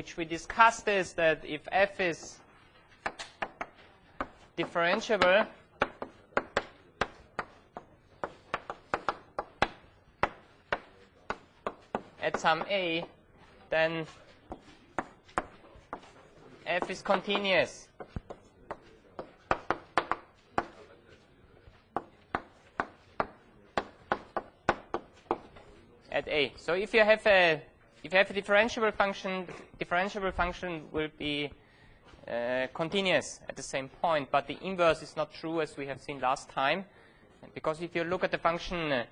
which we discussed is that if f is differentiable at some a, then f is continuous at a. So if you have a differentiable function, the differentiable function will be continuous at the same point, but the inverse is not true as we have seen last time, because if you look at the function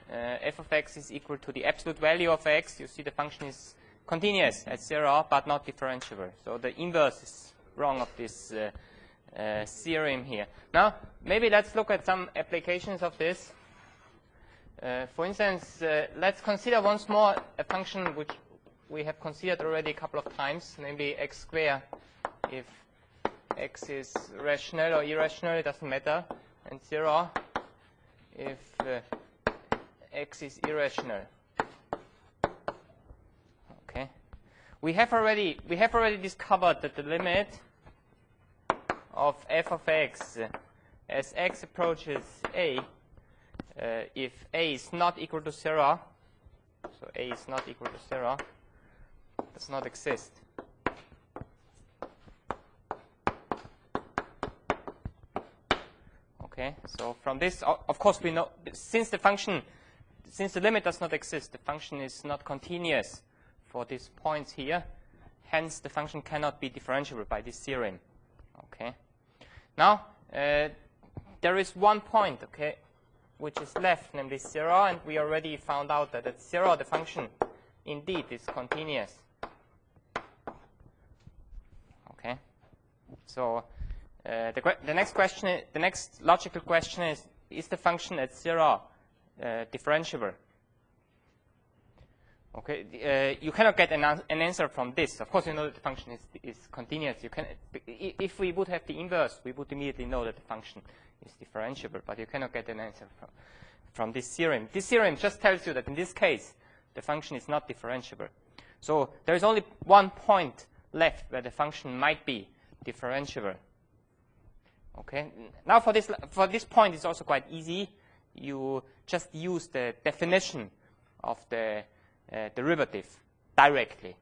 f of x is equal to the absolute value of x, you see the function is continuous at 0 but not differentiable. So the inverse is wrong of this theorem here. Now maybe let's look at some applications of this. For instance, let's consider once more a function which we have considered already a couple of times, namely x squared. If x is rational or irrational, it doesn't matter, and 0 if x is irrational. Okay, we have already discovered that the limit of f of x as x approaches a, if a is not equal to 0, so a is not equal to 0, does not exist. Okay, so from this, of course, we know since the limit does not exist, the function is not continuous for these points here. Hence, the function cannot be differentiable by this theorem. Okay. Now, there is one point, okay, which is left, namely 0, and we already found out that at 0 the function indeed is continuous. Okay. So the next logical question is the function at 0 differentiable? Okay, you cannot get an answer from this. Of course, you know that the function is continuous. You can, if we would have the inverse, we would immediately know that the function is differentiable. But you cannot get an answer from this theorem. This theorem just tells you that in this case, the function is not differentiable. So there is only one point left where the function might be differentiable. Okay. Now for this point, it's also quite easy. You just use the definition of the derivative directly.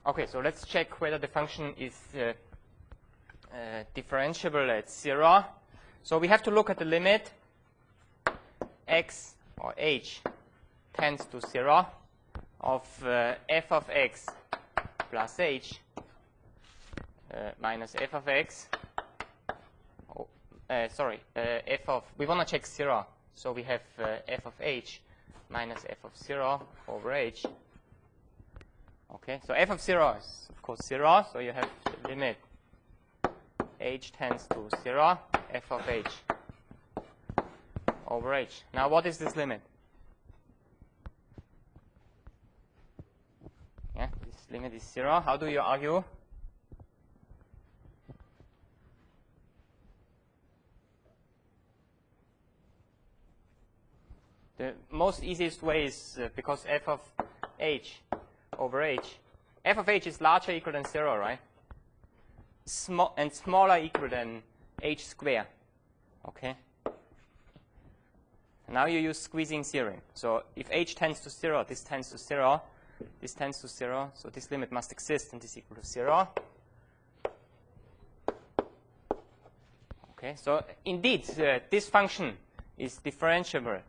Okay, so let's check whether the function is differentiable at 0. So we have to look at the limit x or h tends to 0 of f of x plus h minus f of x. We want to check 0. So we have f of h minus f of 0 over h. Okay, so f of 0 is, of course, 0. So you have the limit h tends to 0, f of h over h. Now, what is this limit? Yeah, this limit is 0. How do you argue? The most easiest way is because f of h over h. F of h is larger or equal than 0, right? And smaller equal than h squared. Okay? Now you use squeezing theorem. So if h tends to 0, this tends to 0, this tends to 0. So this limit must exist and is equal to 0. Okay, so indeed, this function is differentiable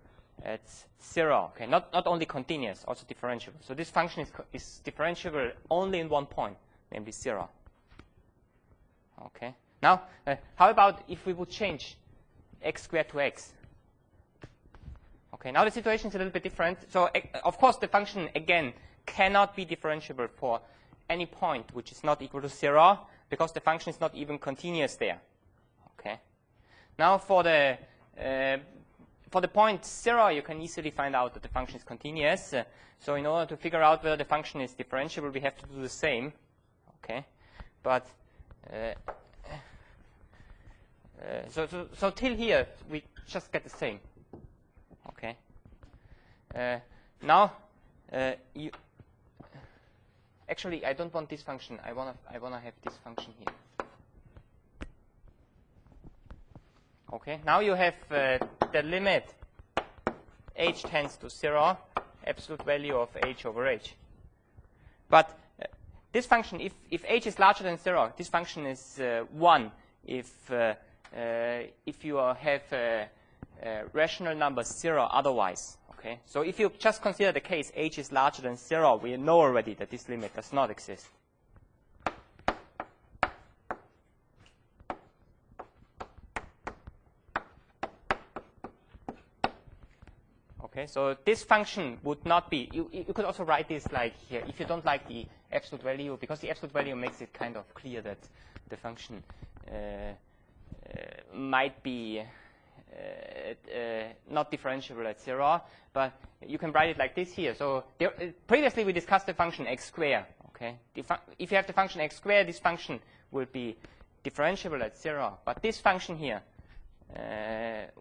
at 0. Okay, not only continuous, also differentiable. So this function is differentiable only in one point, namely 0. Okay. Now, how about if we would change x squared to x? Okay. Now the situation is a little bit different. So of course the function again cannot be differentiable for any point which is not equal to 0 because the function is not even continuous there. Okay. Now for the point 0, you can easily find out that the function is continuous. So in order to figure out whether the function is differentiable, we have to do the same. Okay, but so till here we just get the same. Okay. Now Actually, I don't want this function. I wanna have this function here. Okay. Now you have the limit h tends to 0, absolute value of h over h. But this function, if h is larger than 0, this function is 1 if you have rational number 0 otherwise. Okay? So if you just consider the case h is larger than 0, we know already that this limit does not exist. Okay, so this function would not be, you could also write this like here, if you don't like the absolute value, because the absolute value makes it kind of clear that the function might be not differentiable at 0, but you can write it like this here. So there, previously we discussed the function x squared. Okay, if you have the function x squared, this function will be differentiable at 0, but this function here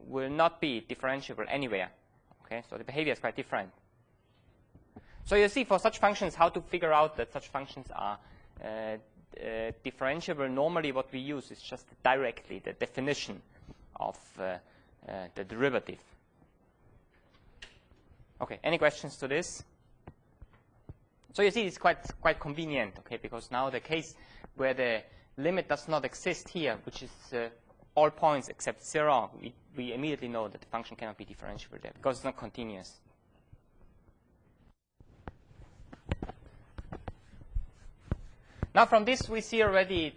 will not be differentiable anywhere. Okay, so the behavior is quite different. So you see for such functions how to figure out that such functions are differentiable. Normally what we use is just directly the definition of the derivative. Okay, any questions to this? So you see it's quite convenient, okay, because now the case where the limit does not exist here, which is all points except 0, we immediately know that the function cannot be differentiable there because it's not continuous. Now from this we see already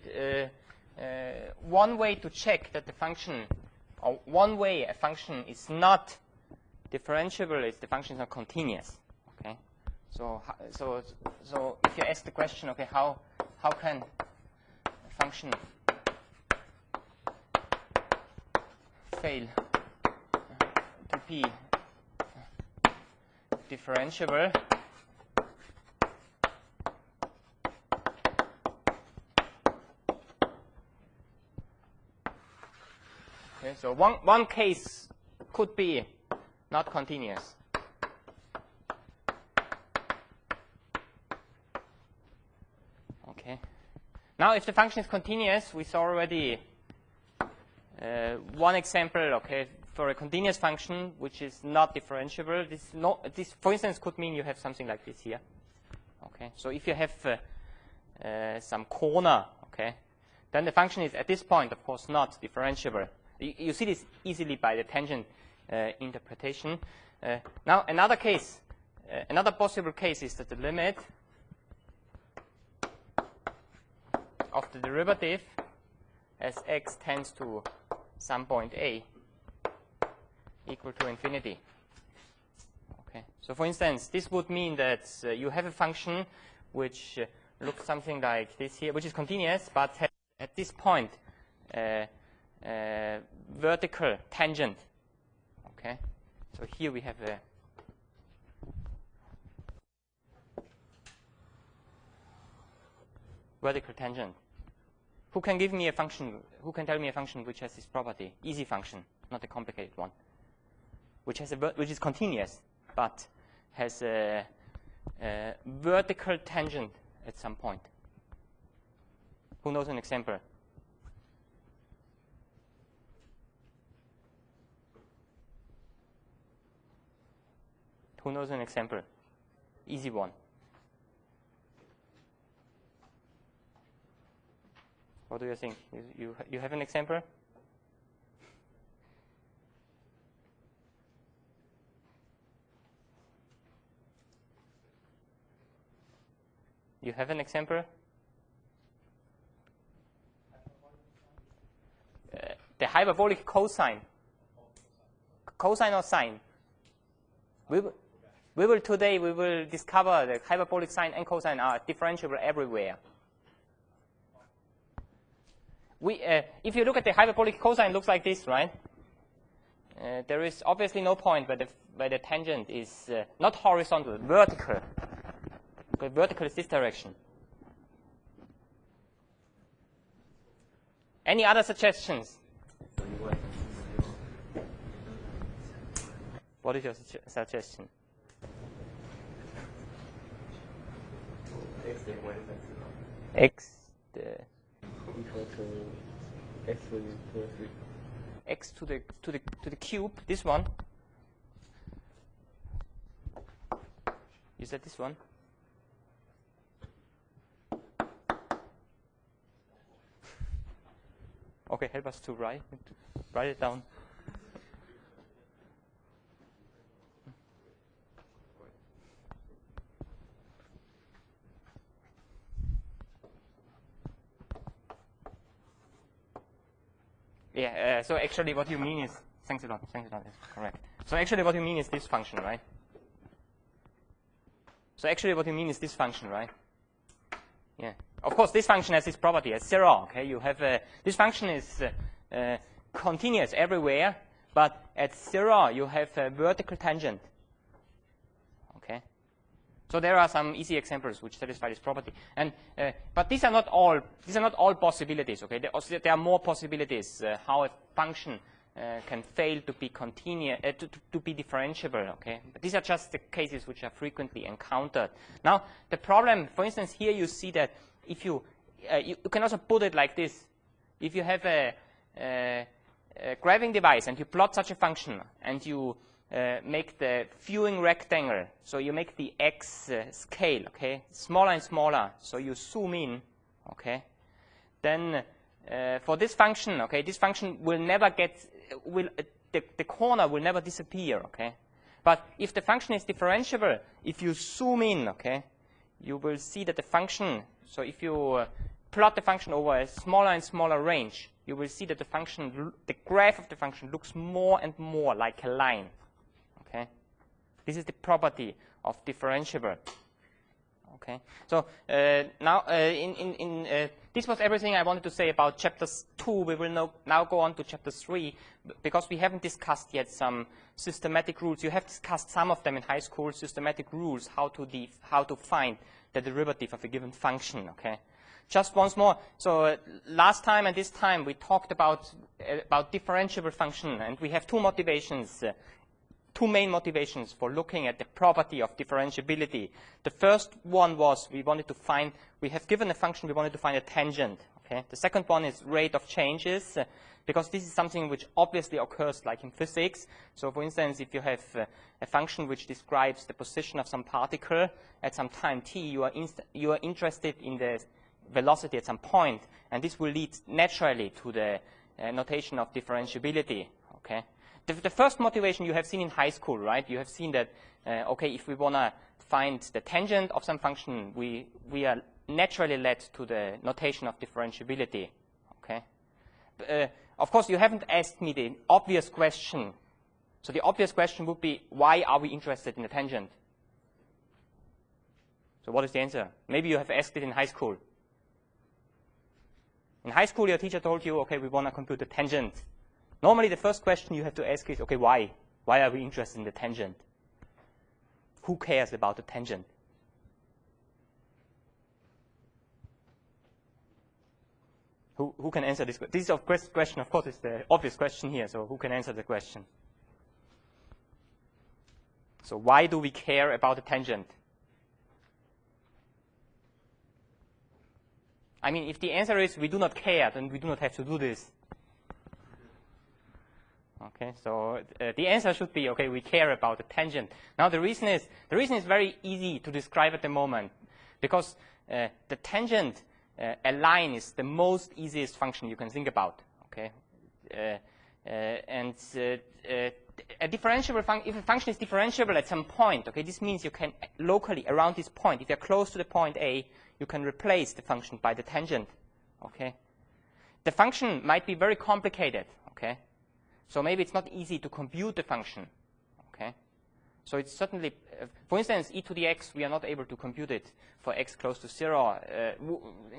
one way to check that the function, or one way a function is not differentiable is the function is not continuous. Okay, so if you ask the question, okay, how can a function fail to be differentiable? Okay, so one case could be not continuous. Okay. Now, if the function is continuous, we saw already one example. Okay, for a continuous function which is not differentiable, this, for instance, could mean you have something like this here. Okay, so if you have some corner, okay, then the function is at this point, of course, not differentiable. You see this easily by the tangent interpretation. Now, another case, another possible case is that the limit of the derivative as x tends to some point a equal to infinity. Okay. So, for instance, this would mean that you have a function which looks something like this here, which is continuous, but has at this point vertical tangent. Okay, so here we have a vertical tangent. Who can give me a function? Who can tell me a function which has this property? Easy function, not a complicated one, which has which is continuous but has a vertical tangent at some point. Who knows an example? Who knows an example? Easy one. What do you think? You have an example? You have an example? The hyperbolic cosine. Cosine or sine? We will today discover that hyperbolic sine and cosine are differentiable everywhere. If you look at the hyperbolic cosine, it looks like this, right? There is obviously no point where the tangent is not horizontal, vertical. Because vertical is this direction. Any other suggestions? What is your suggestion? X x equal to x to the 3. X to the cube, this one. Is that this one? Okay, help us to write it down. Yeah, so actually what you mean is, thanks a lot, that's correct. So actually what you mean is this function, right? So actually what you mean is this function, right? Yeah. Of course, this function has this property as 0, okay? You have this function is continuous everywhere, but at 0 you have a vertical tangent, okay? So there are some easy examples which satisfy this property, and but these are not all possibilities. Okay, there are more possibilities how a function can fail to be continuous, to be differentiable. Okay, but these are just the cases which are frequently encountered. Now the problem, for instance, here you see that if you can also put it like this: if you have a graphing device and you plot such a function and you make the viewing rectangle, so you make the x scale, okay, smaller and smaller, so you zoom in, okay, then for this function, okay, this function will never get, the corner will never disappear, okay, but if the function is differentiable, if you zoom in, okay, you will see that the function, so if you plot the function over a smaller and smaller range, you will see that the function, the graph of the function looks more and more like a line. Okay, this is the property of differentiable. Okay, so now this was everything I wanted to say about chapter 2. We will now go on to chapter 3 because we haven't discussed yet some systematic rules. You have discussed some of them in high school, systematic rules, how to find the derivative of a given function. Okay, just once more. So last time and this time we talked about differentiable function, and we have two motivations. Two main motivations for looking at the property of differentiability. The first one was we have given a function, we wanted to find a tangent. Okay. The second one is rate of changes, because this is something which obviously occurs like in physics. So for instance, if you have a function which describes the position of some particle at some time t, you are interested in the velocity at some point, and this will lead naturally to the notation of differentiability. Okay. The first motivation you have seen in high school, right? You have seen that, okay, if we want to find the tangent of some function, we are naturally led to the notation of differentiability, okay? Of course, you haven't asked me the obvious question. So the obvious question would be, why are we interested in the tangent? So what is the answer? Maybe you have asked it in high school. In high school, your teacher told you, okay, we want to compute the tangent. Normally, the first question you have to ask is, okay, why? Why are we interested in the tangent? Who cares about the tangent? Who can answer this? This question, of course, is the obvious question here. So who can answer the question? So why do we care about the tangent? I mean, if the answer is we do not care, then we do not have to do this. Okay, so the answer should be, okay, we care about the tangent. Now the reason is very easy to describe at the moment, because the tangent, a line, is the most easiest function you can think about. Okay, and a differentiable function, if a function is differentiable at some point, okay, this means you can locally around this point, if you're close to the point A, you can replace the function by the tangent. Okay, the function might be very complicated. Okay. So maybe it's not easy to compute the function, okay? So it's certainly, for instance, e to the x, we are not able to compute it for x close to 0.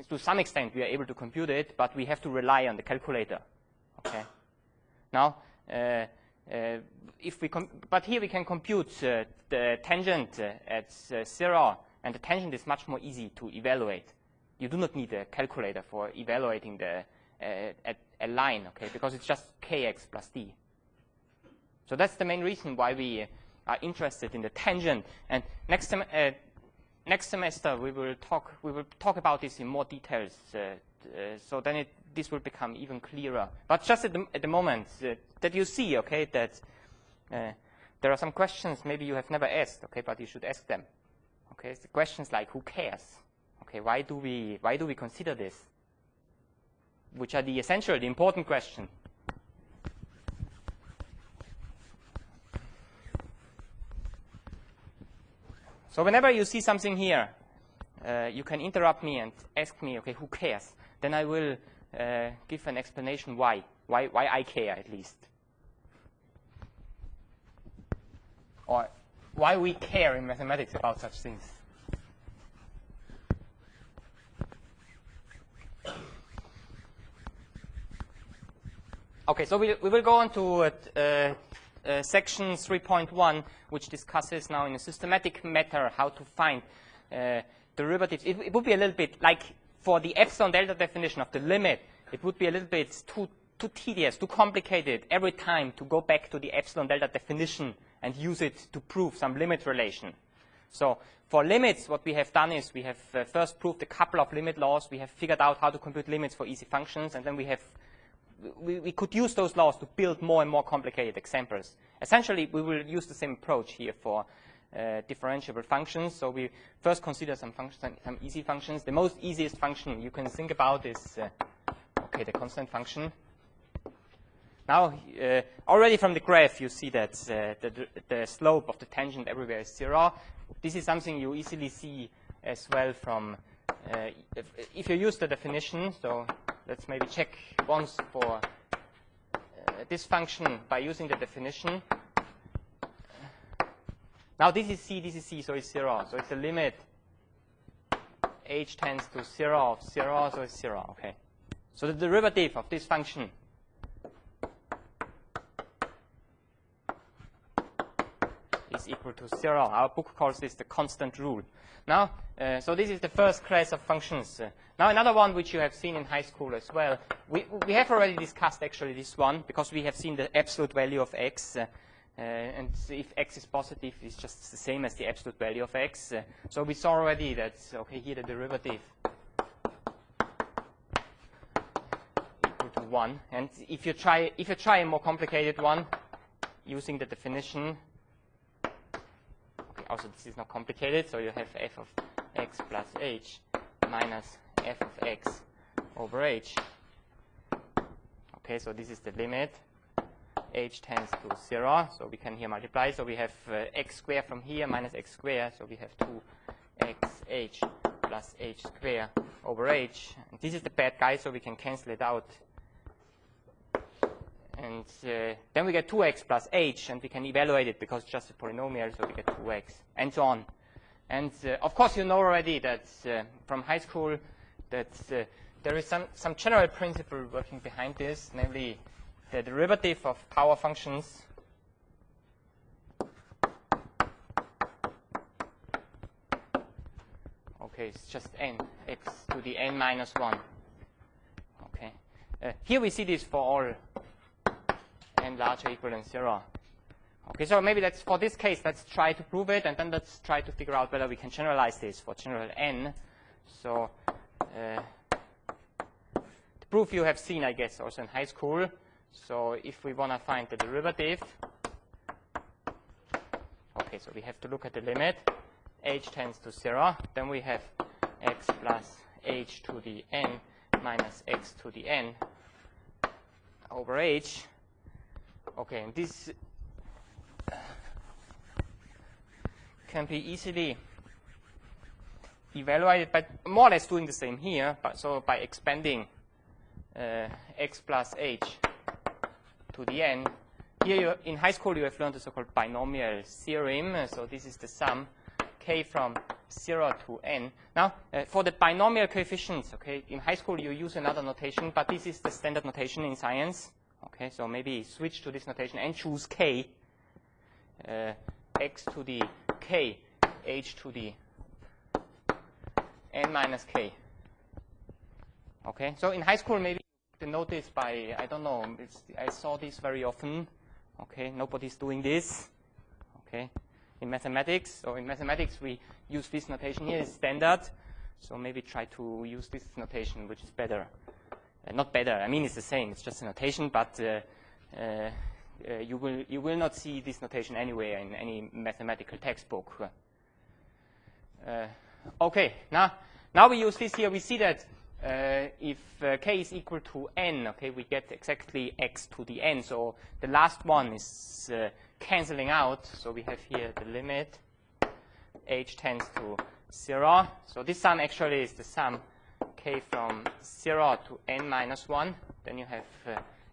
To some extent, we are able to compute it, but we have to rely on the calculator, okay? Now, but here we can compute the tangent at 0, and the tangent is much more easy to evaluate. You do not need a calculator for evaluating the a line, okay, because it's just kx plus d. So that's the main reason why we are interested in the tangent. And next next semester we will talk about this in more details. So then this will become even clearer. But just at the moment that you see, okay, that there are some questions maybe you have never asked, okay, but you should ask them. Okay, it's the questions like who cares? Okay, why do we consider this? Which are the essential, the important question. So whenever you see something here, you can interrupt me and ask me, okay, who cares? Then I will give an explanation why I care at least. Or why we care in mathematics about such things. Okay, so we will go on to section 3.1, which discusses now in a systematic manner how to find derivatives. It would be a little bit like for the epsilon delta definition of the limit, it would be a little bit too tedious, too complicated every time to go back to the epsilon delta definition and use it to prove some limit relation. So for limits, what we have done is we have first proved a couple of limit laws. We have figured out how to compute limits for easy functions, and then we could use those laws to build more and more complicated examples. Essentially, we will use the same approach here for differentiable functions. So we first consider some easy functions. The most easiest function you can think about is okay, the constant function. Now, already from the graph, you see that the slope of the tangent everywhere is 0. This is something you easily see as well from if you use the definition. So let's maybe check once for this function by using the definition. Now this is C, so it's 0. So it's a limit h tends to 0 of 0, so it's 0. Okay. So the derivative of this function is equal to 0. Our book calls this the constant rule. Now, so this is the first class of functions. Now another one which you have seen in high school as well. We have already discussed actually this one because we have seen the absolute value of x. And if x is positive, it's just the same as the absolute value of x. So we saw already that, okay, here the derivative equal to 1. And if you try a more complicated one using the definition, okay, also this is not complicated, so you have f of x plus h minus f of x over h. Okay, so this is the limit. H tends to 0, so we can here multiply. So we have x squared from here minus x squared, so we have 2xh plus h squared over h. And this is the bad guy, so we can cancel it out. And then we get 2x plus h, and we can evaluate it because it's just a polynomial, so we get 2x, and so on. And of course, you know already that from high school that there is some general principle working behind this, namely the derivative of power functions okay, it's just n, x to the n minus 1. Okay. Here we see this for all n larger or equal than 0. Okay, so maybe for this case, let's try to prove it, and then let's try to figure out whether we can generalize this for general n. So the proof you have seen, I guess, also in high school. So if we want to find the derivative, okay, so we have to look at the limit. H tends to 0. Then we have x plus h to the n minus x to the n over h. Okay, and this can be easily evaluated by more or less doing the same here, but so by expanding x plus h to the n. Here in high school you have learned the so-called binomial theorem. So this is the sum k from 0 to n. Now for the binomial coefficients, okay, in high school you use another notation, but this is the standard notation in science. Okay, so maybe switch to this notation and choose k, x to the k, h to the n minus k. Okay, so in high school maybe you notice by, I don't know, I saw this very often. Okay, nobody's doing this. Okay, in mathematics. So in mathematics, we use this notation here, it's standard. So maybe try to use this notation, which is better. Not better, I mean, it's the same, it's just a notation, but you will not see this notation anywhere in any mathematical textbook. Okay, now we use this here. We see that if k is equal to n, okay, we get exactly x to the n. So the last one is canceling out. So we have here the limit h tends to 0. So this sum actually is the sum k from 0 to n minus 1. Then you have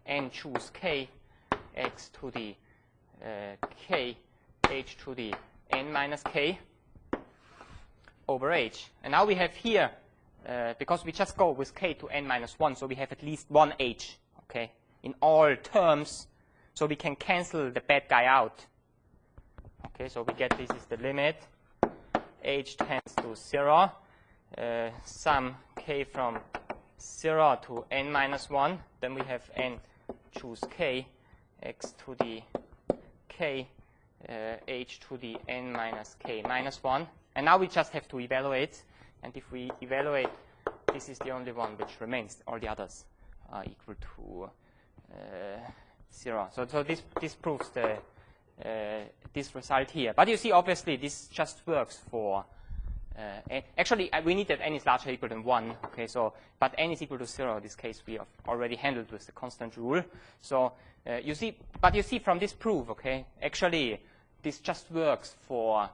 n choose k x to the k h to the n minus k over h. And now we have here, because we just go with k to n minus 1, so we have at least one h, okay, in all terms. So we can cancel the bad guy out. Okay, so we get this is the limit h tends to 0, sum k from 0 to n minus 1. Then we have n choose k x to the k h to the n minus k minus 1. And now we just have to evaluate. And if we evaluate, this is the only one which remains. All the others are equal to 0. So this proves this result here. But you see, obviously, this just works for actually, we need that n is larger or equal than 1. Okay, so but n is equal to 0. In this case, we have already handled with the constant rule. So you see, but you see from this proof, okay, actually, this just works for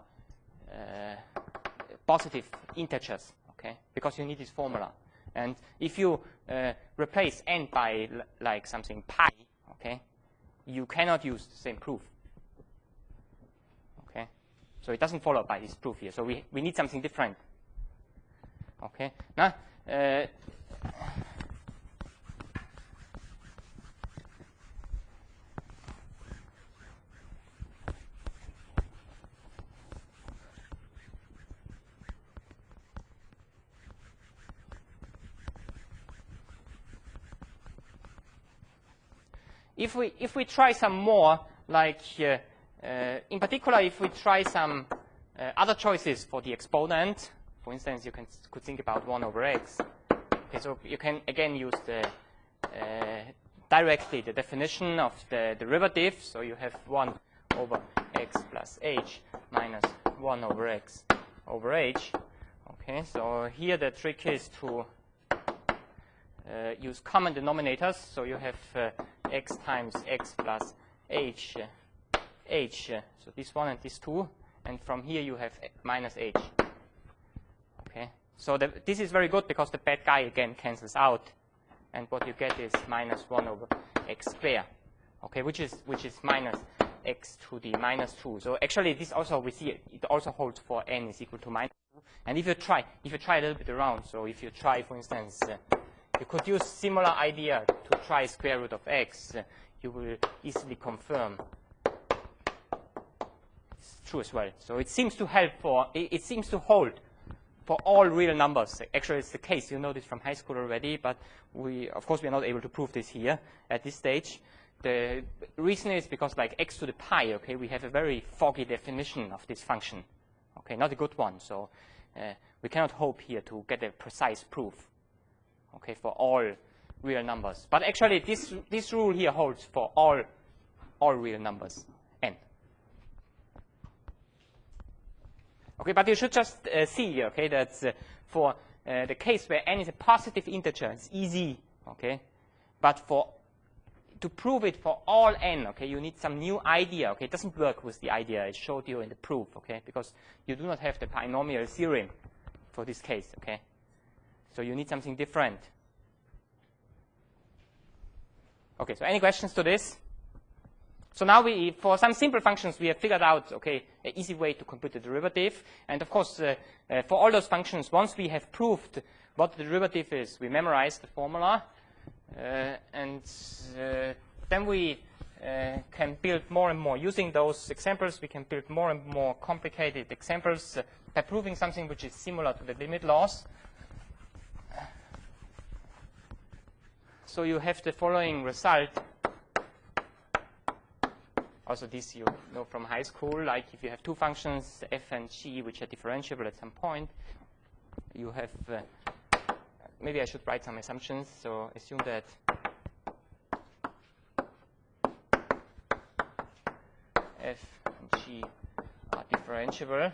positive integers, okay, because you need this formula. And if you replace n by like something pi, okay, you cannot use the same proof. Okay, so it doesn't follow by this proof here. So we need something different. Okay, now if we try some more, like in particular, if we try some other choices for the exponent, for instance, you could think about 1 over x. Okay, so you can again use the directly the definition of the derivative. So you have 1 over x plus h minus 1 over x over h. Okay, so here the trick is to use common denominators. So you have x times x plus h, so this one and this 2, and from here you have minus h. Okay, so this is very good because the bad guy again cancels out, and what you get is minus 1 over x squared. Okay, which is minus x to the minus 2. So actually, this also we see it also holds for n is equal to minus 2. And if you try a little bit around, so if you try, for instance, you could use similar idea to try square root of x. You will easily confirm it's true as well. So it seems to help for, it seems to hold for all real numbers. Actually, it's the case. You know this from high school already, but of course, we are not able to prove this here at this stage. The reason is because like x to the pi, okay, we have a very foggy definition of this function. Okay, not a good one. So we cannot hope here to get a precise proof. Okay, for all real numbers. But actually, this rule here holds for all real numbers, n. Okay, but you should just see, okay, that for the case where n is a positive integer, it's easy, okay. But to prove it for all n, okay, you need some new idea, okay. It doesn't work with the idea I showed you in the proof, okay, because you do not have the binomial theorem for this case, okay. So you need something different. Okay, so any questions to this? So now for some simple functions, we have figured out, okay, an easy way to compute the derivative. And of course, for all those functions, once we have proved what the derivative is, we memorize the formula. And then we can build more and more. Using those examples, we can build more and more complicated examples by proving something which is similar to the limit laws. So you have the following result. Also, this you know from high school. Like if you have two functions, f and g, which are differentiable at some point, you have. Maybe I should write some assumptions. So assume that f and g are differentiable.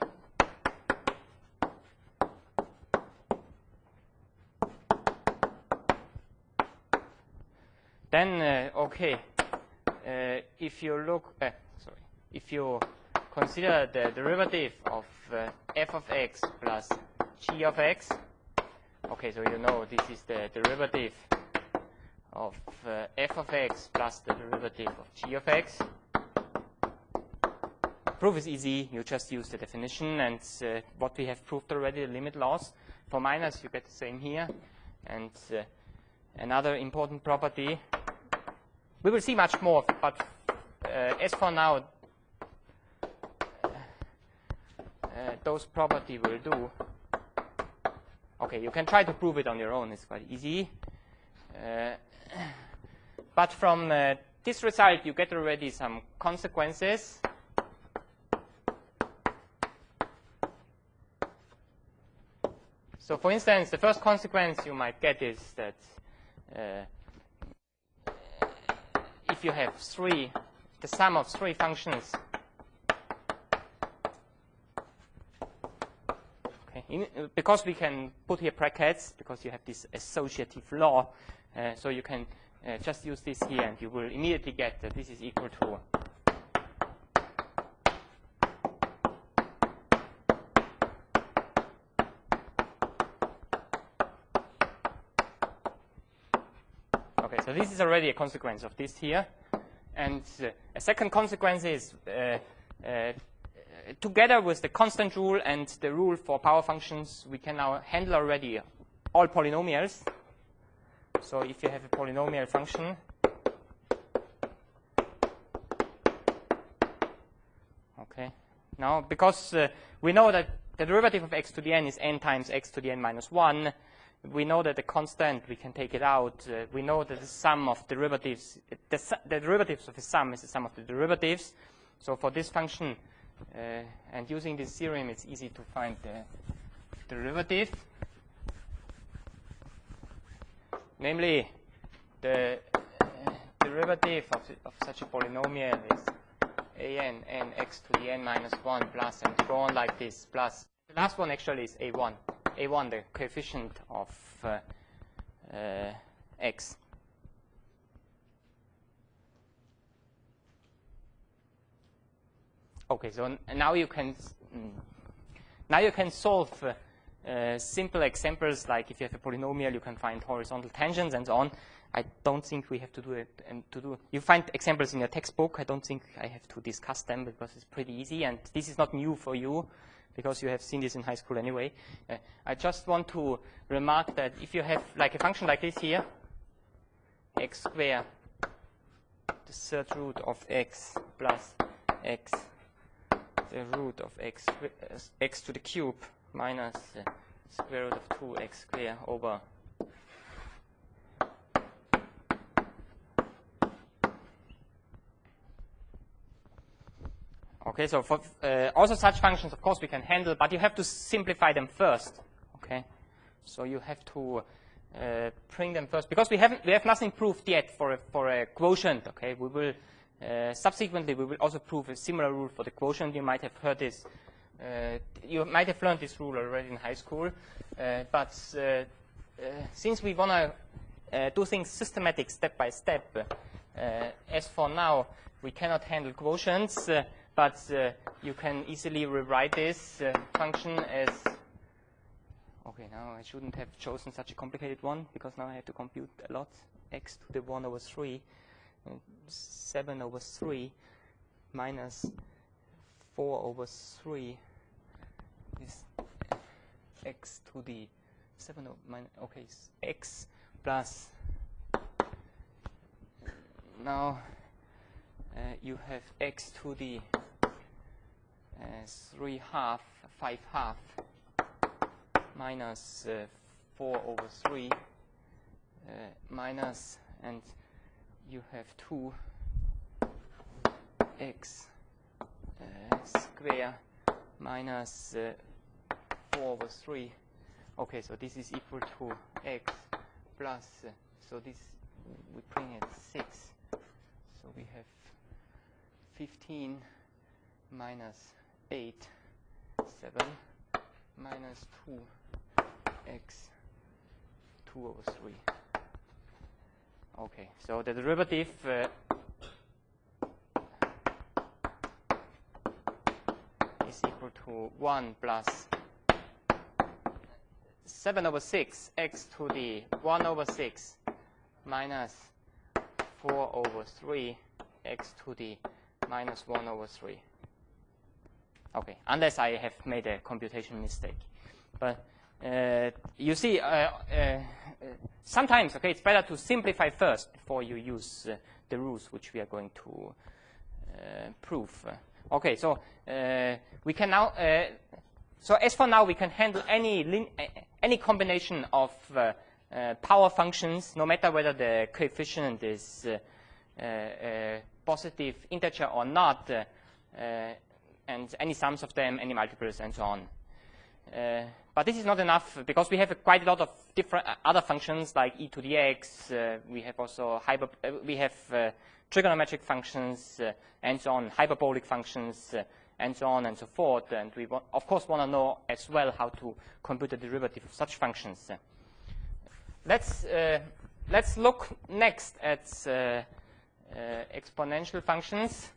Then, okay, if you look, if you consider the derivative of f of x plus g of x, okay, so you know this is the derivative of f of x plus the derivative of g of x. Proof is easy. You just use the definition and what we have proved already, the limit laws. For minus, you get the same here. And another important property, we will see much more, but as for now, those property will do. Okay, you can try to prove it on your own. It's quite easy. But from this result, you get already some consequences. So, for instance, the first consequence you might get is that if you have the sum of three functions, okay, because we can put here brackets, because you have this associative law, so you can just use this here, and you will immediately get that this is equal to so this is already a consequence of this here. And a second consequence is, together with the constant rule and the rule for power functions, we can now handle already all polynomials. So if you have a polynomial function, okay, now because we know that the derivative of x to the n is n times x to the n minus 1, we know that the constant, we can take it out. We know that the sum of derivatives, the derivatives of a sum is the sum of the derivatives. So for this function, and using this theorem, it's easy to find the derivative. Namely, the derivative of such a polynomial is an n x to the n minus 1 plus, and go on like this, plus. The last one actually is a1. A1, the coefficient of x. Okay, so now you can solve simple examples, like if you have a polynomial, you can find horizontal tangents and so on. I don't think we have to do it. You find examples in your textbook. I don't think I have to discuss them because it's pretty easy, and this is not new for you, because you have seen this in high school anyway. I just want to remark that if you have like a function like this here, x squared, the third root of x plus x, the root of x to the cube minus square root of 2x squared over okay, so for also such functions, of course, we can handle, but you have to simplify them first. Okay, so you have to bring them first, because we have nothing proved yet for a quotient. Okay, we will subsequently we will also prove a similar rule for the quotient. You might have heard this. You might have learned this rule already in high school, but since we want to do things systematic, step by step, as for now, we cannot handle quotients. But you can easily rewrite this function as, okay, now I shouldn't have chosen such a complicated one, because now I have to compute a lot. X to the 1 over 3, 7 over 3 minus 4 over 3 is x to the 7 over minus, okay, x plus, now you have x to the 3 half, 5 half, minus 4 over 3, minus, and you have 2 x square minus 4/3. Okay, so this is equal to x plus, so this, we bring it 6. So we have 15 minus 8, 7 minus 2x 2/3. Okay, so the derivative is equal to 1 plus 7/6 x to the 1/6 minus 4/3 x to the minus 1/3. Okay, unless I have made a computation mistake. But you see, sometimes, okay, it's better to simplify first before you use the rules which we are going to prove. Okay, so we can now, so as for now, we can handle any combination of power functions, no matter whether the coefficient is a positive integer or not, and any sums of them, any multiples, and so on. But this is not enough because we have quite a lot of different other functions like e to the x. We have also trigonometric functions and so on, hyperbolic functions and so on and so forth. And we of course want to know as well how to compute the derivative of such functions. Let's look next at exponential functions.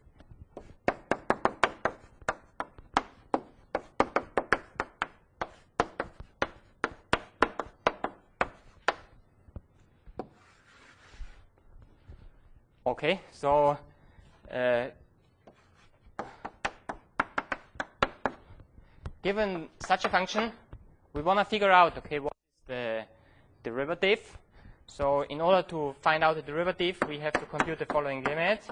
Okay, so given such a function, we want to figure out, okay, what is the derivative. So in order to find out the derivative, we have to compute the following limit.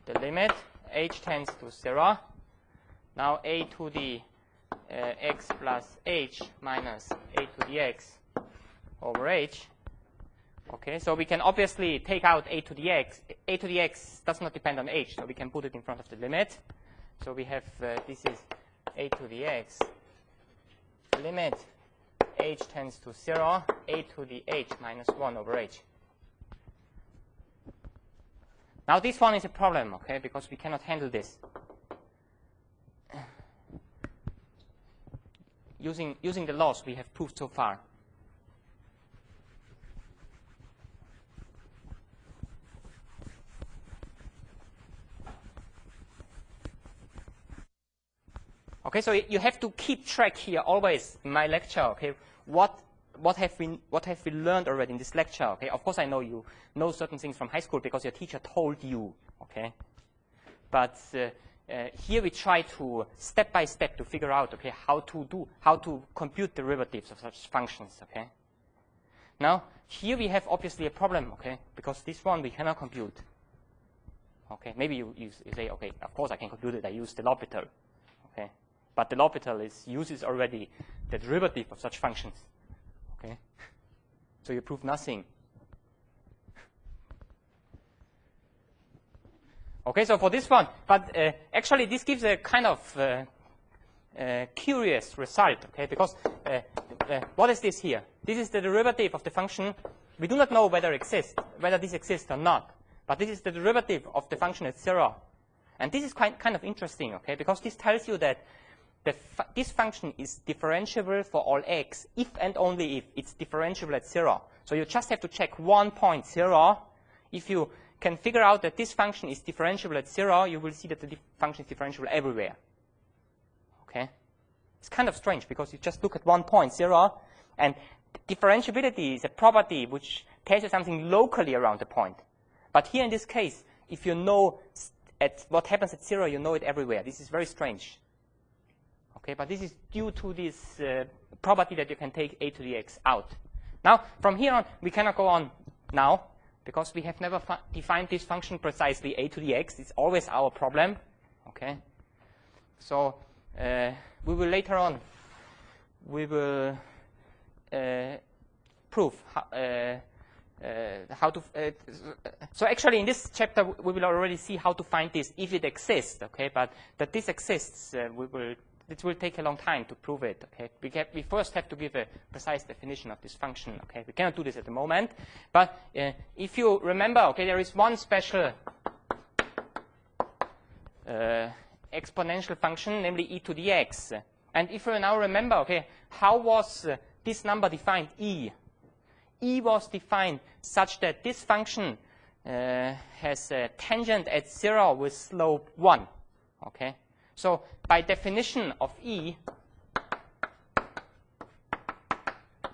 The limit h tends to 0. Now a to the x plus h minus a to the x over h. Okay, so we can obviously take out a to the x. A to the x does not depend on h, so we can put it in front of the limit. So we have, this is a to the x, limit h tends to 0, a to the h minus 1 over h. Now this one is a problem, okay, because we cannot handle this. Using the laws we have proved so far. Okay, so you have to keep track here always in my lecture. Okay, what have we learned already in this lecture? Okay, of course I know you know certain things from high school because your teacher told you. Okay, but here we try to step by step to figure out, okay, how to compute derivatives of such functions. Okay, now here we have obviously a problem. Okay, because this one we cannot compute. Okay, maybe you say, okay, of course I can compute it. I use the L'Hopital. Okay. But the L'Hopital uses already the derivative of such functions. Okay, so you prove nothing. Okay, so for this one, but actually this gives a kind of curious result. Okay, because what is this here? This is the derivative of the function. We do not know whether this exists or not. But this is the derivative of the function at 0, and this is kind of interesting. Okay, because this tells you that this function is differentiable for all x if and only if it's differentiable at 0. So you just have to check one point 0. If you can figure out that this function is differentiable at 0, you will see that the function is differentiable everywhere. Okay? It's kind of strange because you just look at one point 0, and differentiability is a property which tells you something locally around the point. But here in this case, if you know what happens at 0, you know it everywhere. This is very strange. Okay, but this is due to this property that you can take a to the x out. Now, from here on, we cannot go on now because we have never defined this function precisely a to the x. It's always our problem. Okay, so we will later on so actually in this chapter we will already see how to find this if it exists, okay? But that this exists, it will take a long time to prove it, okay? We first have to give a precise definition of this function, okay? We cannot do this at the moment, but if you remember, okay, there is one special exponential function, namely e to the x. And if you now remember, okay, how was this number defined, e? E was defined such that this function has a tangent at 0 with slope 1. Okay? So by definition of E,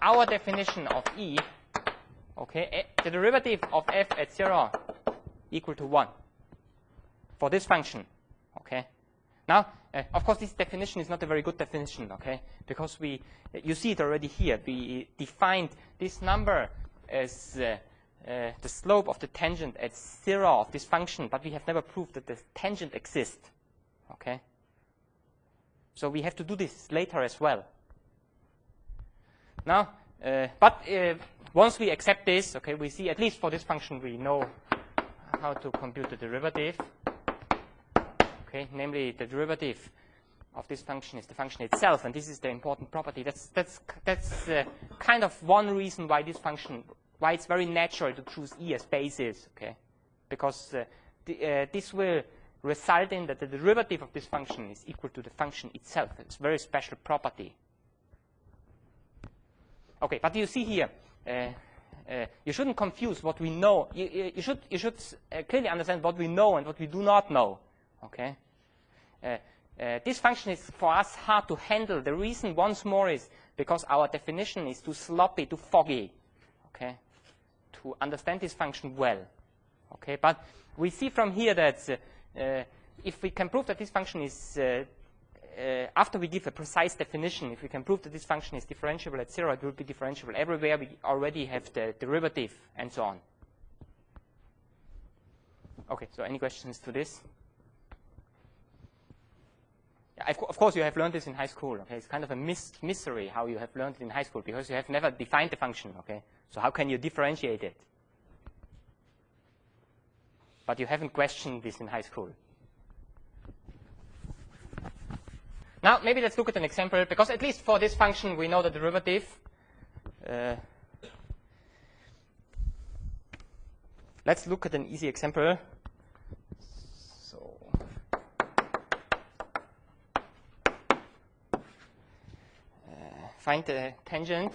our definition of E, okay, the derivative of f at 0 equal to 1 for this function. Okay? Now, of course, this definition is not a very good definition, okay? Because you see it already here. We defined this number as the slope of the tangent at 0 of this function, but we have never proved that the tangent exists, okay? So we have to do this later as well. Now, once we accept this, okay, we see at least for this function we know how to compute the derivative. Okay, namely the derivative of this function is the function itself, and this is the important property. That's kind of one reason why this function, why it's very natural to choose E as basis. Okay, because this will result in that the derivative of this function is equal to the function itself. It's a very special property. Okay, but you see here, you shouldn't confuse what we know. You should clearly understand what we know and what we do not know. Okay, this function is for us hard to handle. The reason, once more, is because our definition is too sloppy, too foggy. Okay, to understand this function well. Okay, but we see from here that if we can prove that this function is after we give a precise definition, if we can prove that this function is differentiable at 0, it will be differentiable everywhere. We already have the derivative and so on. Okay, so any questions to this? Of course, you have learned this in high school. Okay, it's kind of a mystery how you have learned it in high school because you have never defined the function. Okay, so how can you differentiate it? But you haven't questioned this in high school. Now, maybe let's look at an example because at least for this function we know the derivative. Let's look at an easy example. Find the tangent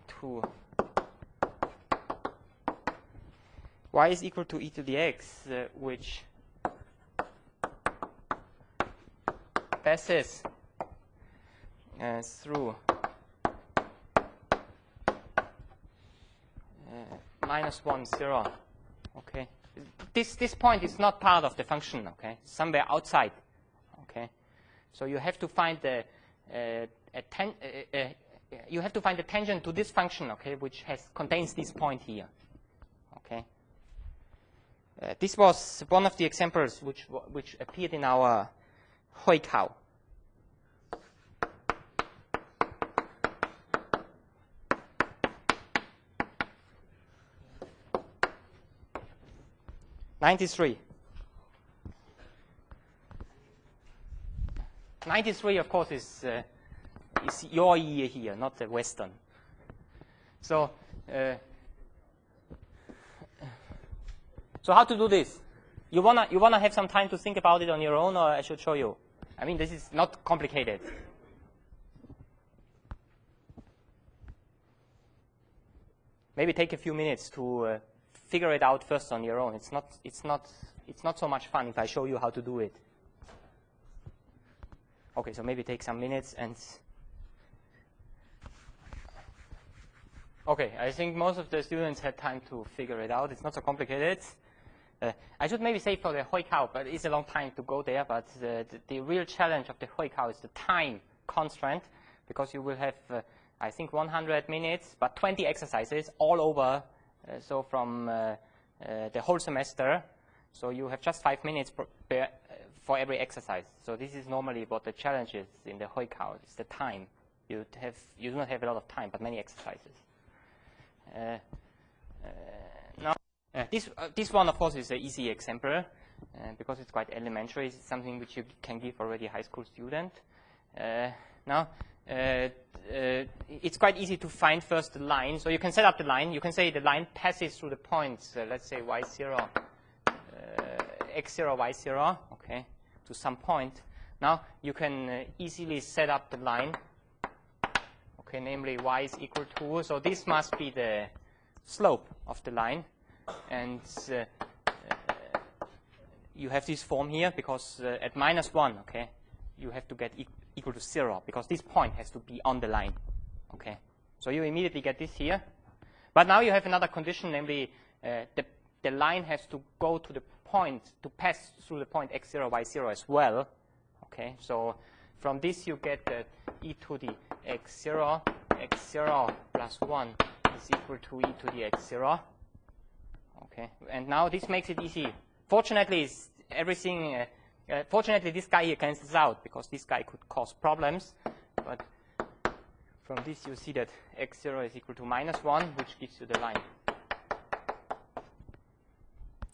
to y is equal to e to the x, which passes through -1, 0. Okay. This point is not part of the function, okay? Somewhere outside, okay? So you have to find the tangent to this function, okay, which contains this point here, okay? This was one of the examples which appeared in our授課。93. 93, of course, is your year here, not the Western. So how to do this? You wanna have some time to think about it on your own, or I should show you? I mean, this is not complicated. Maybe take a few minutes to figure it out first on your own. It's not so much fun if I show you how to do it. Okay, so maybe take some minutes and. Okay, I think most of the students had time to figure it out. It's not so complicated. I should maybe say for the授課, but it's a long time to go there. But the real challenge of the授課is the time constraint, because you will have, I think, 100 minutes, but 20 exercises all over. So from the whole semester, so you have just 5 minutes for every exercise. So this is normally what the challenge is in the Heukhau. It's the time. You do not have a lot of time, but many exercises. Now, this one, of course, is an easy example because it's quite elementary. It's something which you can give already a high school student. Now, it's quite easy to find first the line. So you can set up the line. You can say the line passes through the points, let's say y0, x0, y0, okay, to some point. Now, you can easily set up the line. Okay, namely y is equal to, so this must be the slope of the line. And you have this form here because at -1, okay, you have to get equal to 0 because this point has to be on the line. Okay, so you immediately get this here. But now you have another condition, namely the line has to go to the point, to pass through the point x0, y0 as well. Okay, so from this you get that e to the x0 plus 1 is equal to e to the x0. Okay, and now this makes it easy. Fortunately, everything. Fortunately, this guy here cancels out because this guy could cause problems. But from this, you see that x0 is equal to -1, which gives you the line.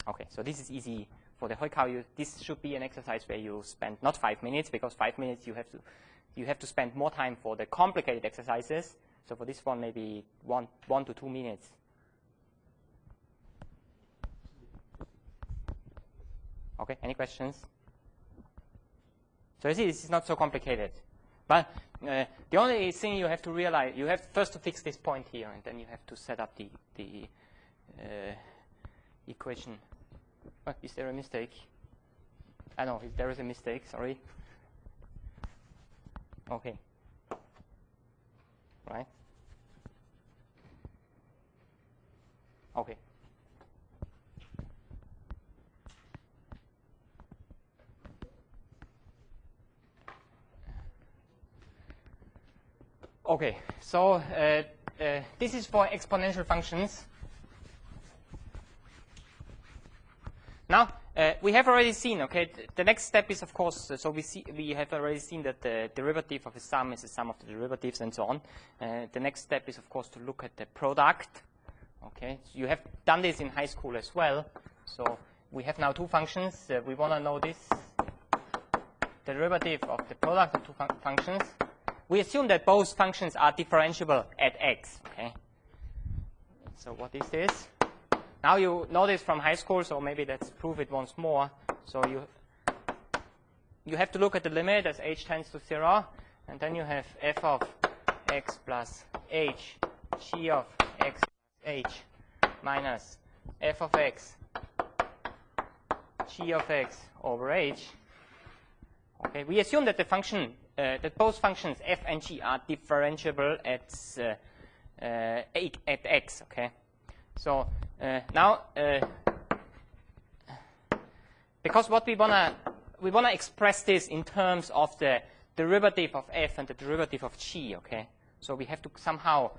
Okay, so this is easy for the Heukhau. This should be an exercise where you spend not 5 minutes, because 5 minutes you have to spend more time for the complicated exercises. So for this one, maybe one to 2 minutes. Okay, any questions? So you see, this is not so complicated. But the only thing you have to realize, you have first to fix this point here, and then you have to set up the equation. Oh, is there a mistake? No, there is a mistake, sorry. Okay. Right? Okay. Okay, so this is for exponential functions. Now, we have already seen, okay, the next step is, of course, so we have already seen that the derivative of a sum is the sum of the derivatives and so on. The next step is, of course, to look at the product. Okay, so you have done this in high school as well. So we have now two functions. We want to know this, the derivative of the product of two functions. We assume that both functions are differentiable at x. Okay. So what is this? Now you know this from high school, so maybe let's prove it once more. So you have to look at the limit as h tends to 0, and then you have f of x plus h, g of x plus h, minus f of x, g of x over h. Okay, we assume that the function, that both functions f and g are differentiable at x. Okay, so now because what we wanna express this in terms of the derivative of f and the derivative of g. Okay, so we have to somehow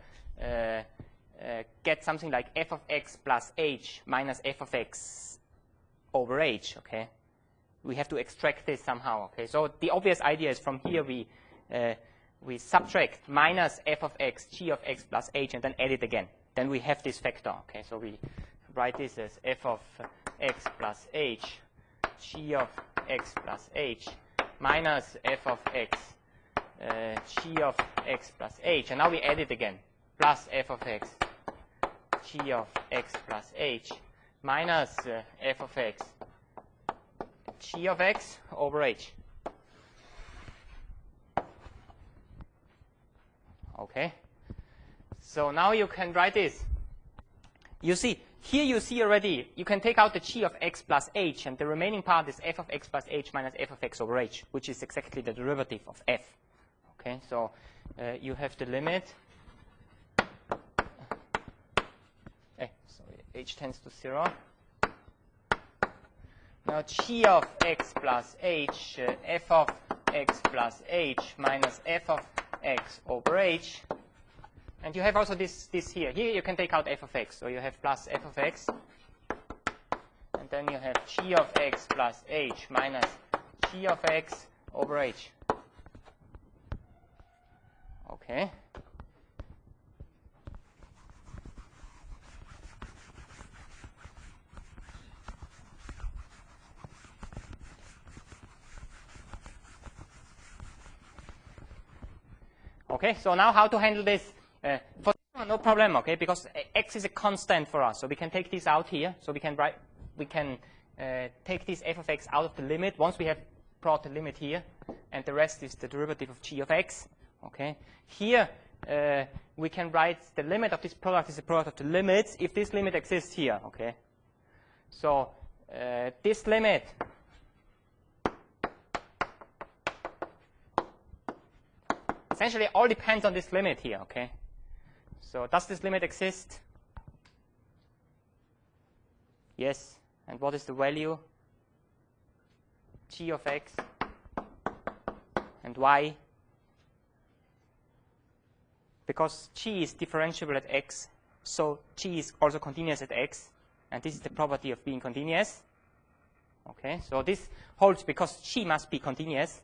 get something like f of x plus h minus f of x over h. Okay. We have to extract this somehow. Okay, so the obvious idea is from here we subtract minus f of x, g of x plus h, and then add it again. Then we have this factor. Okay, so we write this as f of x plus h, g of x plus h, minus f of x, g of x plus h, and now we add it again, plus f of x, g of x plus h, minus f of x, g of x over h. Okay, so now you can write this. You see, here you see already, you can take out the g of x plus h, and the remaining part is f of x plus h minus f of x over h, which is exactly the derivative of f. Okay, so you have the limit. Sorry, h tends to 0. Now g of x plus h, f of x plus h minus f of x over h. And you have also this here. Here you can take out f of x. So you have plus f of x. And then you have g of x plus h minus g of x over h. Okay. Okay, so now how to handle this? For no problem, okay, because x is a constant for us, so we can take this out here. So we can take this f of x out of the limit once we have brought the limit here, and the rest is the derivative of g of x. Okay, here we can write the limit of this product is the product of the limits if this limit exists here. Okay, so this limit essentially all depends on this limit here. Okay, so does this limit exist? Yes. And what is the value? G of x. And why? Because g is differentiable at x, so g is also continuous at x. And this is the property of being continuous. Okay, so this holds because g must be continuous.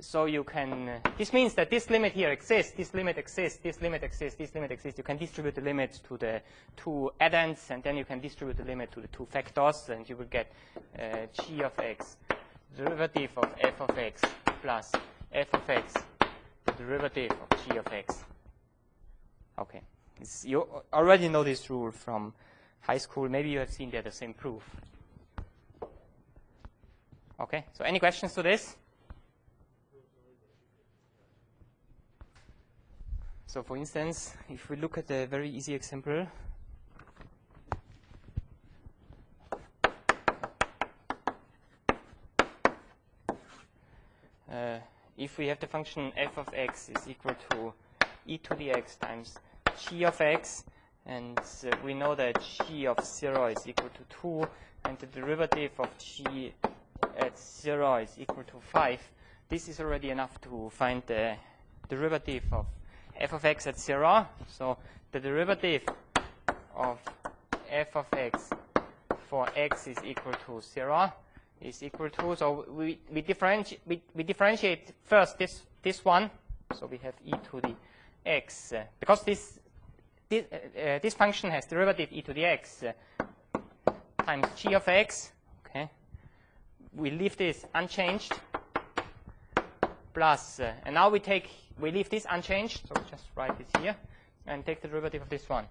So you can, this means that this limit here exists, this limit exists, this limit exists, this limit exists. You can distribute the limit to the two addends, and then you can distribute the limit to the two factors, and you will get g of x, derivative of f of x, plus f of x, the derivative of g of x. Okay, you already know this rule from high school. Maybe you have seen there the same proof. Okay, so any questions to this? So for instance, if we look at a very easy example, if we have the function f of x is equal to e to the x times g of x, and we know that g of 0 is equal to 2, and the derivative of g at 0 is equal to 5, this is already enough to find the derivative of f of x at 0. So the derivative of f of x for x is equal to 0 is equal to, so we differentiate first this one. So we have e to the x. Because this function has derivative e to the x times g of x. Okay, we leave this unchanged. Plus, and now we leave this unchanged, so we just write this here, and take the derivative of this one.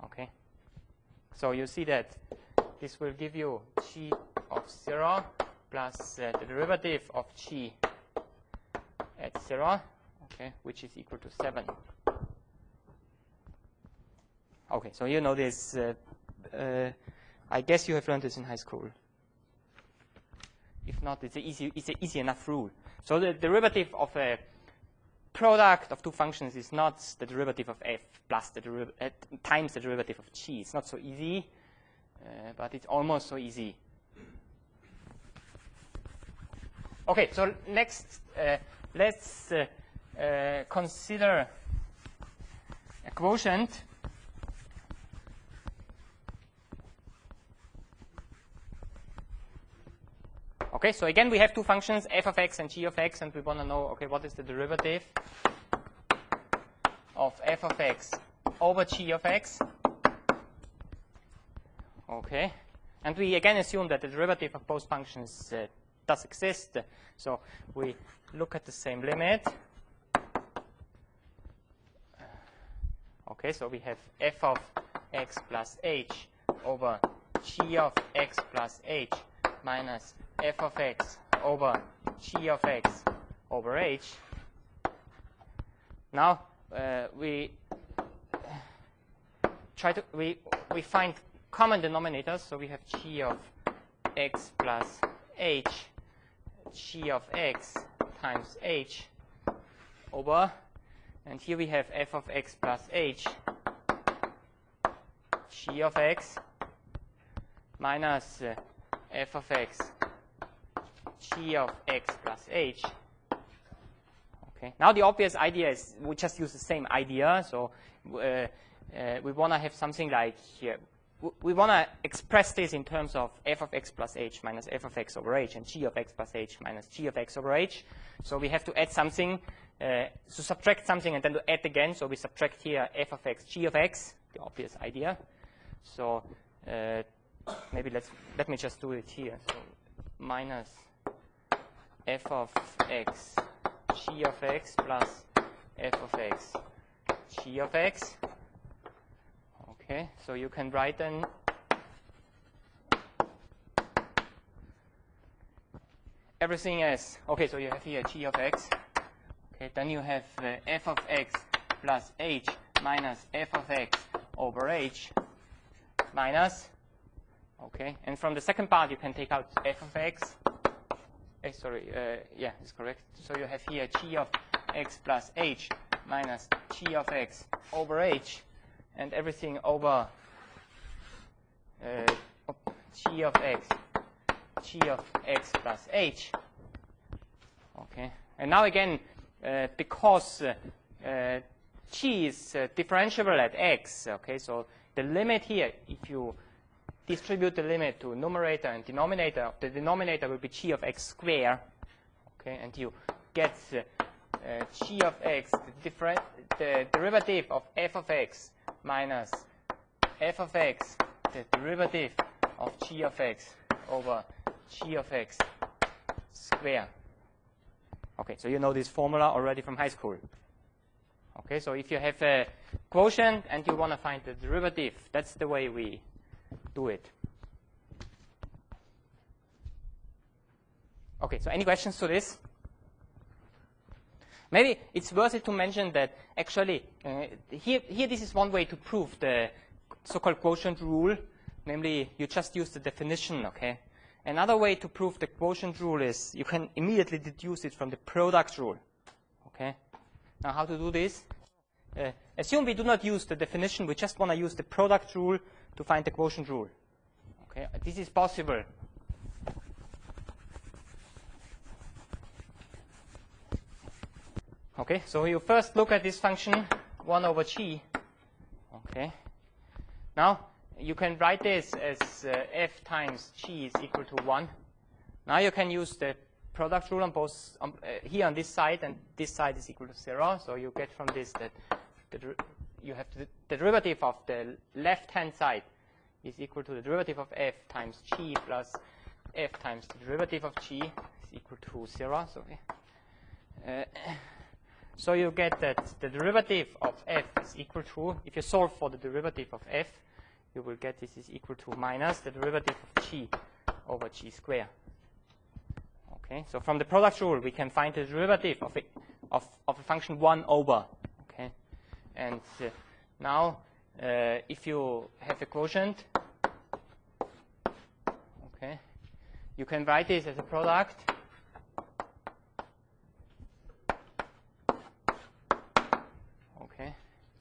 Okay, so you see that this will give you g of 0 plus the derivative of g at 0, okay, which is equal to 7. Okay, so you know this. I guess you have learned this in high school. If not, it's an easy enough rule. So the derivative of a product of two functions is not the derivative of f plus the times the derivative of g. It's not so easy, but it's almost so easy. Okay, so next let's consider a quotient. Okay, so again, we have two functions, f of x and g of x, and we want to know, okay, what is the derivative of f of x over g of x? Okay, and we again assume that the derivative of both functions does exist. So we look at the same limit. Okay, so we have f of x plus h over g of x plus h minus f of x over g of x over h. Now we find common denominators. So we have g of x plus h, g of x times h over, and here we have f of x plus h, g of x minus f of x, g of x plus h. Okay. Now the obvious idea is we just use the same idea. So we want to have something like here. we want to express this in terms of f of x plus h minus f of x over h and g of x plus h minus g of x over h. So we have to add something, to subtract something and then to add again. So we subtract here f of x, g of x, the obvious idea. So maybe let me just do it here. So minus f of x, g of x plus f of x, g of x. Okay, so you can write then everything as, okay, so you have here g of x. Okay, then you have f of x plus h minus f of x over h minus, okay, and from the second part you can take out f of x. Yeah, it's correct. So you have here g of x plus h minus g of x over h, and everything over g of x plus h. Okay, and now again, because g is differentiable at x, okay, so the limit here, if you distribute the limit to numerator and denominator, the denominator will be g of x squared, okay, and you get g of x, the derivative of f of x minus f of x, the derivative of g of x over g of x squared. Okay, so you know this formula already from high school. Okay, so if you have a quotient and you want to find the derivative, that's the way we do it. Okay, so any questions to this? Maybe it's worth it to mention that actually here this is one way to prove the so-called quotient rule, namely you just use the definition, okay? Another way to prove the quotient rule is you can immediately deduce it from the product rule, okay? Now how to do this? Assume we do not use the definition, we just want to use the product rule to find the quotient rule, okay? This is possible. Okay, so you first look at this function 1 over g. Okay. Now you can write this as f times g is equal to 1. Now you can use the product rule on both here on this side, and this side is equal to 0. So you get from this that you have the derivative of the left-hand side is equal to the derivative of f times g plus f times the derivative of g is equal to 0. So you get that the derivative of f is equal to, if you solve for the derivative of f, you will get this is equal to minus the derivative of g over g squared. Okay, so from the product rule, we can find the derivative of a function 1 over. Okay, and now if you have a quotient, okay, you can write this as a product.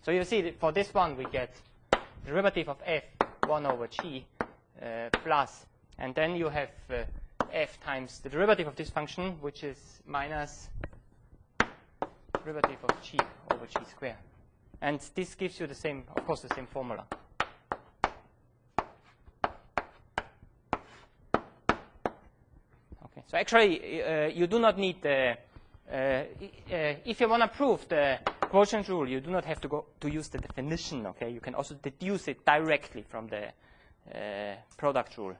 So you see that for this one, we get derivative of f 1 over g plus, and then you have f times the derivative of this function, which is minus derivative of g over g squared. And this gives you the same, of course, the same formula. Okay. So actually, you do not need the, if you want to prove the quotient rule, you do not have to go to use the definition, okay? You can also deduce it directly from the product rule.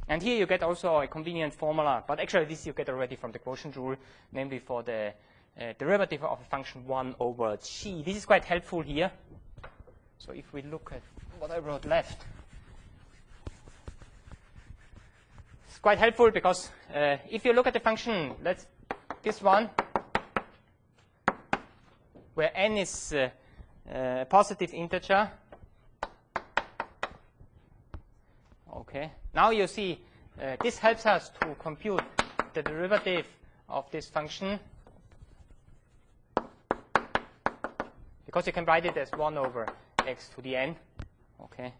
And here you get also a convenient formula, but actually this you get already from the quotient rule, namely for the derivative of a function 1 over g. This is quite helpful here. So if we look at what I wrote left, it's quite helpful because if you look at the function, this one, where n is a positive integer. Okay. Now you see this helps us to compute the derivative of this function, because you can write it as 1 over x to the n. Okay.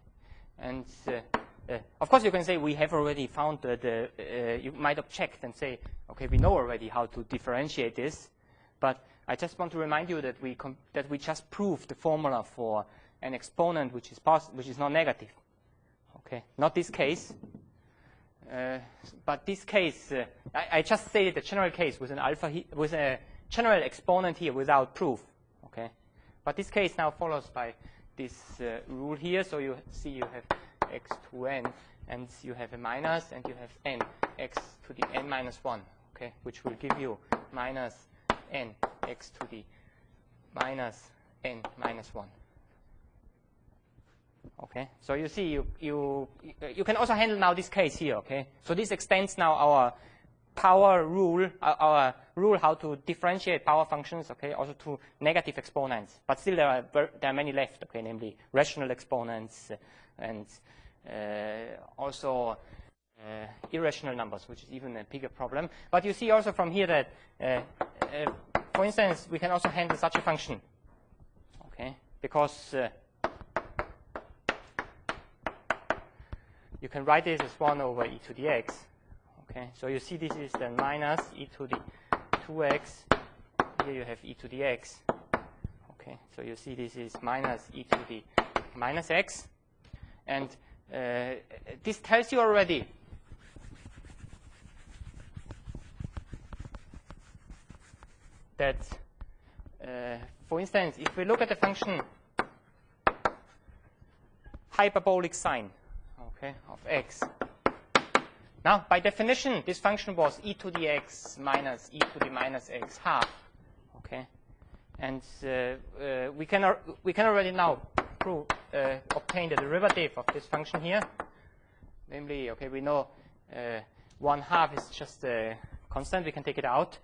And of course you can say we have already found you might object and say, okay, we know already how to differentiate this, but I just want to remind you that we just proved the formula for an exponent which is not negative. Okay, not this case. But this case, I just stated the general case with an alpha with a general exponent here without proof. Okay, but this case now follows by this rule here. So you see you have x to n, and you have a minus, and you have n x to the n minus 1. Okay, which will give you minus n x to the minus n minus 1. Okay, so you see you can also handle now this case here. Okay, so this extends now our power rule, our rule how to differentiate power functions. Okay, also to negative exponents, but still there are many left. Okay, namely rational exponents and also irrational numbers, which is even a bigger problem. But you see also from here that, for instance, we can also handle such a function. Okay, because you can write this as 1 over e to the x. Okay, so you see this is then minus e to the 2x. Here you have e to the x. Okay, so you see this is minus e to the minus x. And this tells you already that, for instance, if we look at the function hyperbolic sine, okay, of x. Now, by definition, this function was e to the x minus e to the minus x half. Okay, and we can already now obtain the derivative of this function here. Namely, okay, we know 1/2 is just a constant. We can take it out,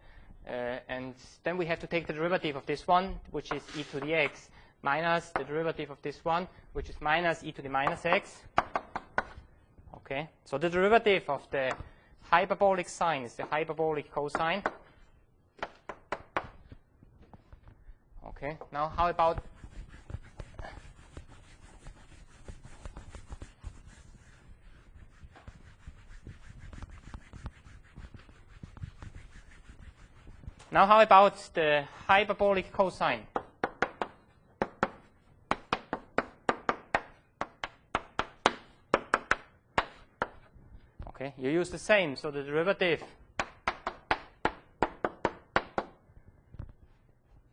and then we have to take the derivative of this one, which is e to the x, minus the derivative of this one, which is minus e to the minus x. Okay, so the derivative of the hyperbolic sine is the hyperbolic cosine. Okay, now how about the hyperbolic cosine? Okay, you use the same, so the derivative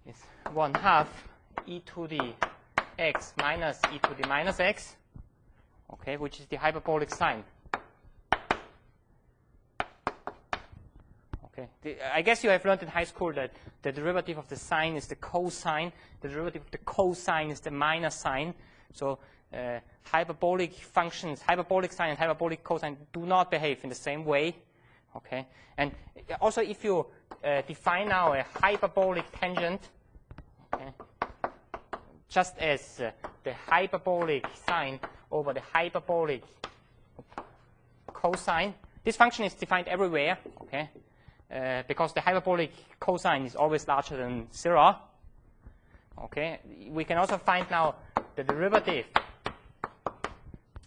is 1/2 e to the x minus e to the minus x, okay, which is the hyperbolic sine. Okay, I guess you have learned in high school that the derivative of the sine is the cosine, the derivative of the cosine is the minus sine. So hyperbolic functions, hyperbolic sine and hyperbolic cosine do not behave in the same way. Okay, and also if you define now a hyperbolic tangent, okay, just as the hyperbolic sine over the hyperbolic cosine, this function is defined everywhere. Okay, because the hyperbolic cosine is always larger than 0. Okay, we can also find now the derivative.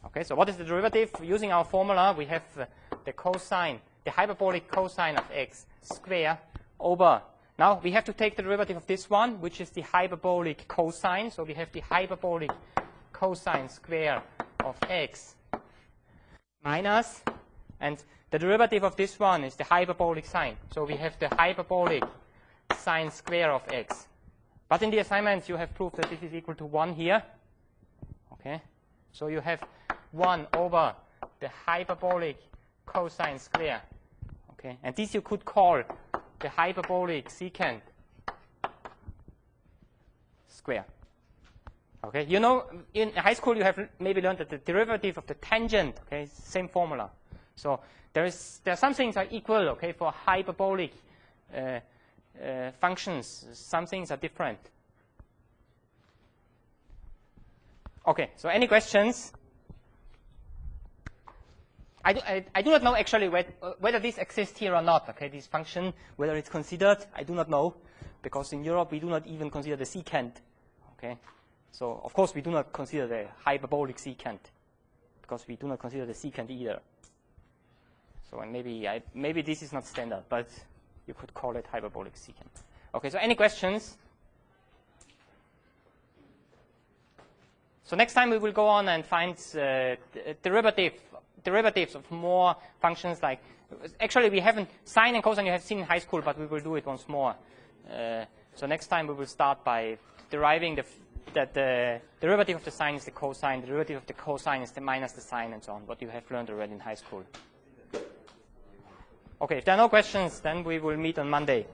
Okay, so what is the derivative? Using our formula, we have the cosine, the hyperbolic cosine of x square over. Now we have to take the derivative of this one, which is the hyperbolic cosine. So we have the hyperbolic cosine square of x minus, and the derivative of this one is the hyperbolic sine. So we have the hyperbolic sine square of x. But in the assignments, you have proved that this is equal to 1 here. Okay, so you have 1 over the hyperbolic cosine square. Okay, and this you could call the hyperbolic secant square. Okay, you know, in high school you have maybe learned that the derivative of the tangent, okay, is the same formula. So there are some things are equal, okay, for hyperbolic functions. Some things are different. Okay, so any questions? I do not know actually whether this exists here or not. Okay, this function, whether it's considered, I do not know, because in Europe we do not even consider the secant. Okay, so of course we do not consider the hyperbolic secant, because we do not consider the secant either. So and maybe this is not standard, but you could call it hyperbolic secant. Okay, so any questions? So next time we will go on and find derivatives of more functions like, actually we haven't, sine and cosine you have seen in high school, but we will do it once more. So next time we will start by deriving that the derivative of the sine is the cosine, the derivative of the cosine is the minus the sine, and so on, what you have learned already in high school. Okay, if there are no questions, then we will meet on Monday.